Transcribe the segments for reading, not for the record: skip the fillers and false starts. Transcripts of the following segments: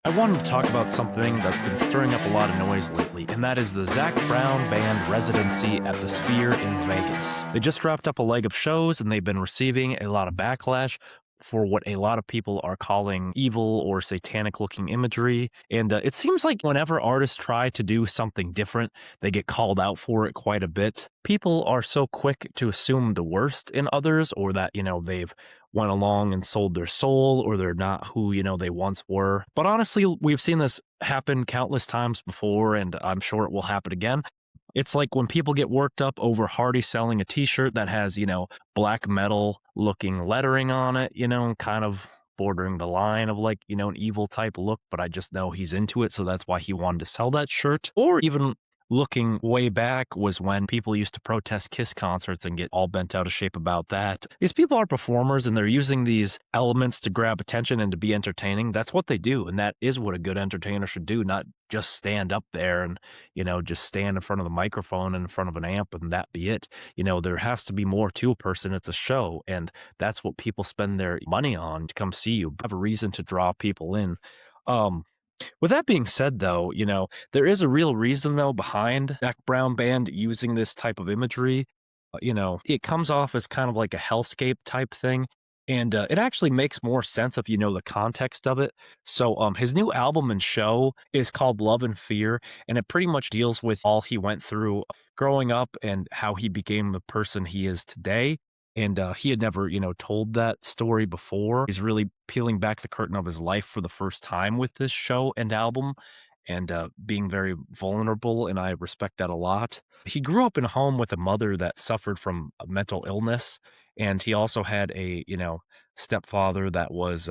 I wanted to talk about something that's been stirring up a lot of noise lately, and that is the Zac Brown band Residency at the Sphere in Vegas. They just wrapped up a leg of shows, and they've been receiving a lot of backlash for what a lot of people are calling evil or satanic looking imagery. And it seems like whenever artists try to do something different, they get called out for it quite a bit. People are so quick to assume the worst in others, or that, they've went along and sold their soul, or they're not who, they once were. But honestly, we've seen this happen countless times before, and I'm sure it will happen again. It's like when people get worked up over Hardy selling a t-shirt that has, black metal looking lettering on it, kind of bordering the line of like, an evil type look, but I just know he's into it, so that's why he wanted to sell that shirt. Or even looking way back was when people used to protest Kiss concerts and get all bent out of shape about that. These people are performers, and they're using these elements to grab attention and to be entertaining. That's what they do, and that is what a good entertainer should do, not just stand up there and, just stand in front of the microphone and in front of an amp and that be it. There has to be more to a person. It's a show, and that's what people spend their money on to come see you. Have a reason to draw people in. Um, with that being said, though, there is a real reason, though, behind Zac Brown Band using this type of imagery. It comes off as kind of like a hellscape type thing. And it actually makes more sense if you know the context of it. So his new album and show is called Love and Fear, and it pretty much deals with all he went through growing up and how he became the person he is today. And he had never, told that story before. He's really peeling back the curtain of his life for the first time with this show and album, and being very vulnerable, and I respect that a lot. He grew up in a home with a mother that suffered from a mental illness, and he also had a, stepfather that was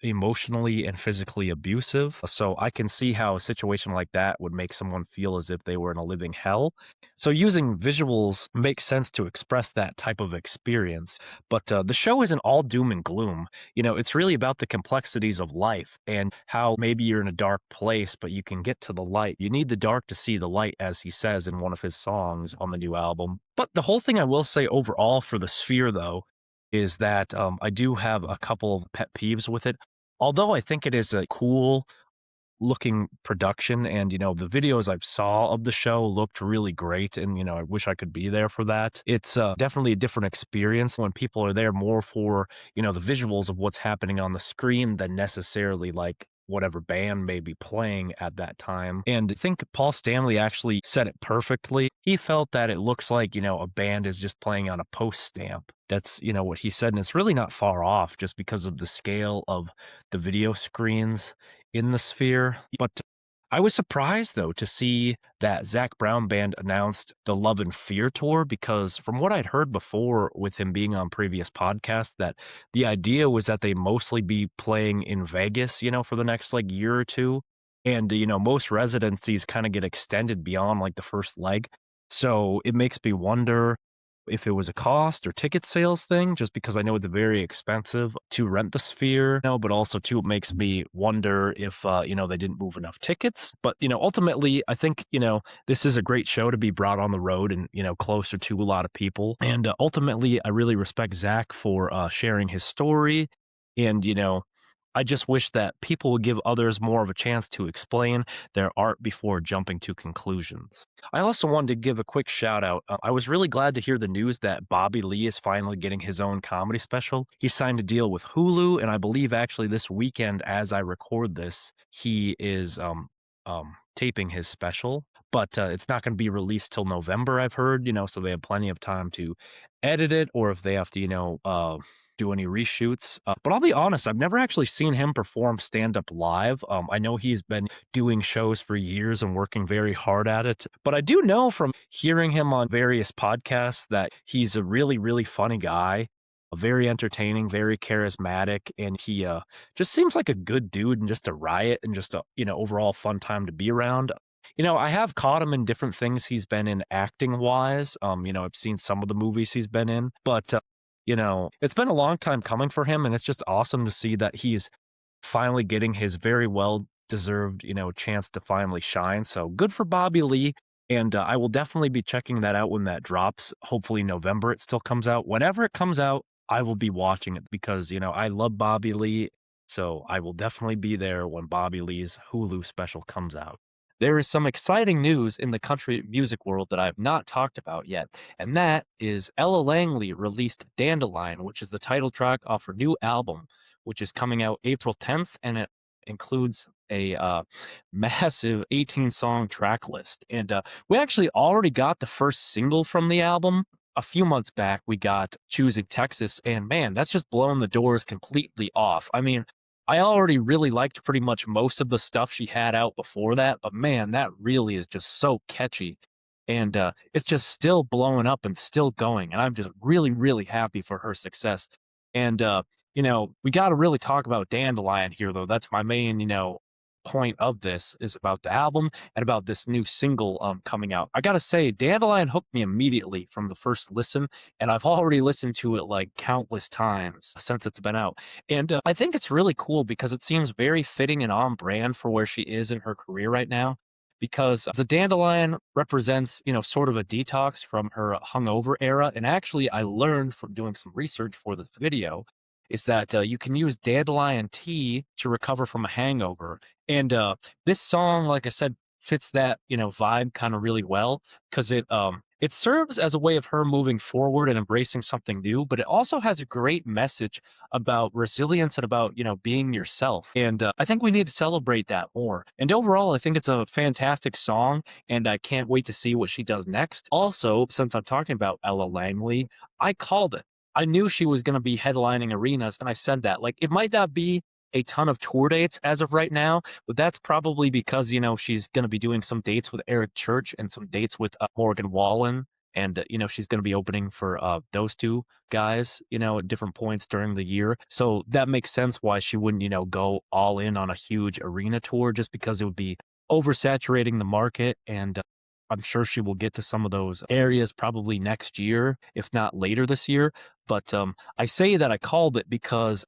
emotionally and physically abusive. So I can see how a situation like that would make someone feel as if they were in a living hell. So using visuals makes sense to express that type of experience. But the show isn't all doom and gloom. It's really about the complexities of life and how maybe you're in a dark place, but you can get to the light. You need the dark to see the light, as he says in one of his songs on the new album. But the whole thing I will say overall for the Sphere, though, is that I do have a couple of pet peeves with it. Although I think it is a cool looking production, and the videos I saw of the show looked really great, and I wish I could be there for that. It's definitely a different experience when people are there more for the visuals of what's happening on the screen than necessarily like whatever band may be playing at that time. And I think Paul Stanley actually said it perfectly. He felt that it looks like, a band is just playing on a post stamp. That's, what he said. And it's really not far off just because of the scale of the video screens in the Sphere. But I was surprised, though, to see that Zac Brown Band announced the Love and Fear tour, because from what I'd heard before with him being on previous podcasts, that the idea was that they mostly be playing in Vegas, for the next like year or two. And, most residencies kind of get extended beyond like the first leg. So it makes me wonder if it was a cost or ticket sales thing, just because I know it's very expensive to rent the Sphere, but also too, it makes me wonder if, they didn't move enough tickets. But, ultimately, I think, this is a great show to be brought on the road and, closer to a lot of people. And ultimately, I really respect Zach for sharing his story. And, I just wish that people would give others more of a chance to explain their art before jumping to conclusions. I also wanted to give a quick shout out. I was really glad to hear the news that Bobby Lee is finally getting his own comedy special. He signed a deal with Hulu, and I believe actually this weekend, as I record this, he is taping his special. But it's not going to be released till November, I've heard, so they have plenty of time to edit it, or if they have to, do any reshoots. But I'll be honest, I've never actually seen him perform stand-up live. I know he's been doing shows for years and working very hard at it. But I do know from hearing him on various podcasts that he's a really, really funny guy, very entertaining, very charismatic, and he just seems like a good dude and just a riot and just a, overall fun time to be around. I have caught him in different things he's been in acting wise. I've seen some of the movies he's been in, but it's been a long time coming for him, and it's just awesome to see that he's finally getting his very well deserved, chance to finally shine. So good for Bobby Lee. And I will definitely be checking that out when that drops. Hopefully November it still comes out. Whenever it comes out, I will be watching it because, I love Bobby Lee. So I will definitely be there when Bobby Lee's Hulu special comes out. There is some exciting news in the country music world that I have not talked about yet, and that is Ella Langley released Dandelion, which is the title track off her new album, which is coming out April 10th, and it includes a massive 18-song track list. And we actually already got the first single from the album. A few months back, we got Choosing Texas, and man, that's just blown the doors completely off. I mean, I already really liked pretty much most of the stuff she had out before that, but man, that really is just so catchy. And it's just still blowing up and still going. And I'm just really, really happy for her success. And, we got to really talk about Dandelion here, though. That's my main, point of this is about the album and about this new single coming out. I gotta say, Dandelion hooked me immediately from the first listen, and I've already listened to it like countless times since it's been out. And I think it's really cool because it seems very fitting and on brand for where she is in her career right now. Because the Dandelion represents, sort of a detox from her hungover era. And actually, I learned from doing some research for this video is that you can use dandelion tea to recover from a hangover. And this song, like I said, fits that vibe kind of really well because it serves as a way of her moving forward and embracing something new, but it also has a great message about resilience and about being yourself. And I think we need to celebrate that more. And overall, I think it's a fantastic song, and I can't wait to see what she does next. Also, since I'm talking about Ella Langley, I called it. I knew she was going to be headlining arenas, and I said that. Like, it might not be a ton of tour dates as of right now, but that's probably because, she's going to be doing some dates with Eric Church and some dates with Morgan Wallen. And, she's going to be opening for those two guys, at different points during the year. So that makes sense why she wouldn't, go all in on a huge arena tour just because it would be oversaturating the market. And I'm sure she will get to some of those areas probably next year, if not later this year. But I say that I called it because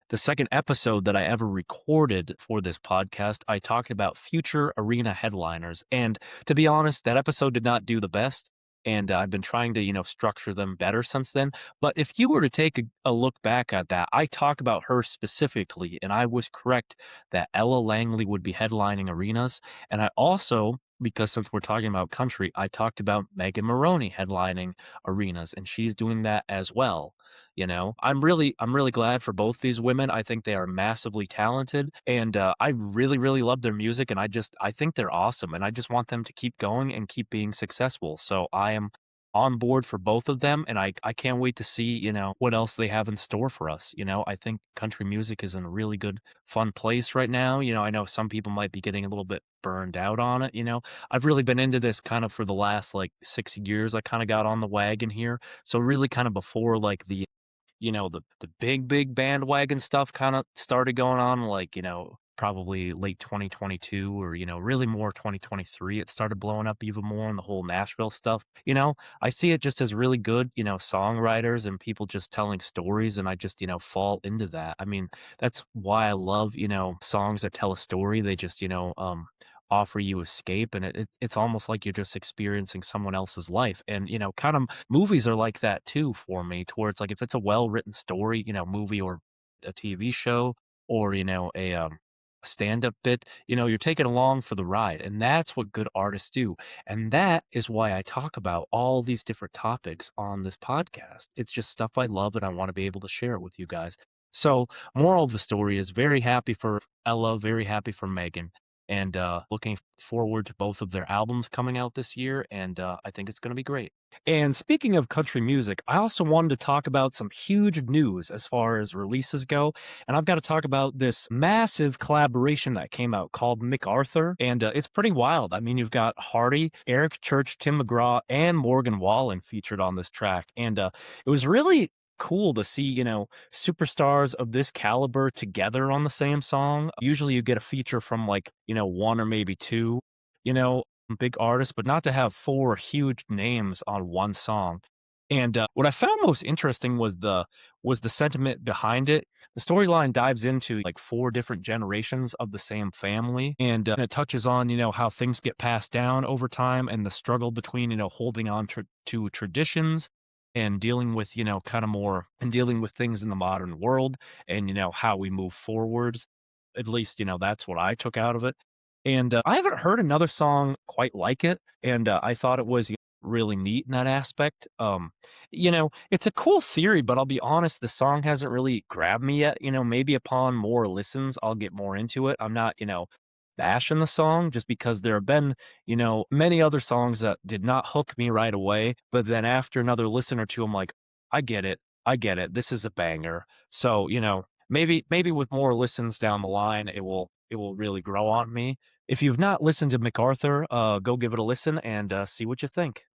the second episode that I ever recorded for this podcast, I talked about future arena headliners. And to be honest, that episode did not do the best. And I've been trying to, structure them better since then. But if you were to take a look back at that, I talk about her specifically, and I was correct that Ella Langley would be headlining arenas. And I also, because since we're talking about country, I talked about Meghan Maroney headlining arenas, and she's doing that as well. I'm really glad for both these women. I think they are massively talented, and I really, really love their music, and I think they're awesome, and I just want them to keep going and keep being successful. So I am on board for both of them, and I can't wait to see, what else they have in store for us. I think country music is in a really good, fun place right now. I know some people might be getting a little bit burned out on it. I've really been into this kind of for the last like 6 years. I kind of got on the wagon here. So really kind of before like the big bandwagon stuff kind of started going on, like, probably late 2022 or, really more 2023. It started blowing up even more in the whole Nashville stuff. I see it just as really good, songwriters and people just telling stories. And I just, fall into that. I mean, that's why I love, songs that tell a story. They just, offer you escape, and it's almost like you're just experiencing someone else's life. And kind of movies are like that too for me, towards like if it's a well-written story, movie or a TV show, or a stand-up bit, you're taken along for the ride, and that's what good artists do. And that is why I talk about all these different topics on this podcast. It's just stuff I love, and I want to be able to share it with you guys. So moral of the story is very happy for Ella, very happy for Meghan, and looking forward to both of their albums coming out this year. And I think it's going to be great. And speaking of country music, I also wanted to talk about some huge news as far as releases go. And I've got to talk about this massive collaboration that came out called McArthur. And it's pretty wild. I mean, you've got Hardy, Eric Church, Tim McGraw, and Morgan Wallen featured on this track. And it was really cool to see, superstars of this caliber together on the same song. Usually you get a feature from like, one or maybe two, you know, big artists, but not to have four huge names on one song. And what I found most interesting was the sentiment behind it. The storyline dives into like four different generations of the same family, and it touches on how things get passed down over time and the struggle between holding on to traditions and dealing with, kind of more and dealing with things in the modern world and, how we move forward. At least, that's what I took out of it. And I haven't heard another song quite like it. And I thought it was really neat in that aspect. It's a cool theory, but I'll be honest, the song hasn't really grabbed me yet. Maybe upon more listens, I'll get more into it. I'm not, bashing the song just because there have been, many other songs that did not hook me right away. But then after another listen or two, I'm like, I get it. I get it. This is a banger. So, maybe with more listens down the line, it will really grow on me. If you've not listened to MacArthur, go give it a listen and see what you think.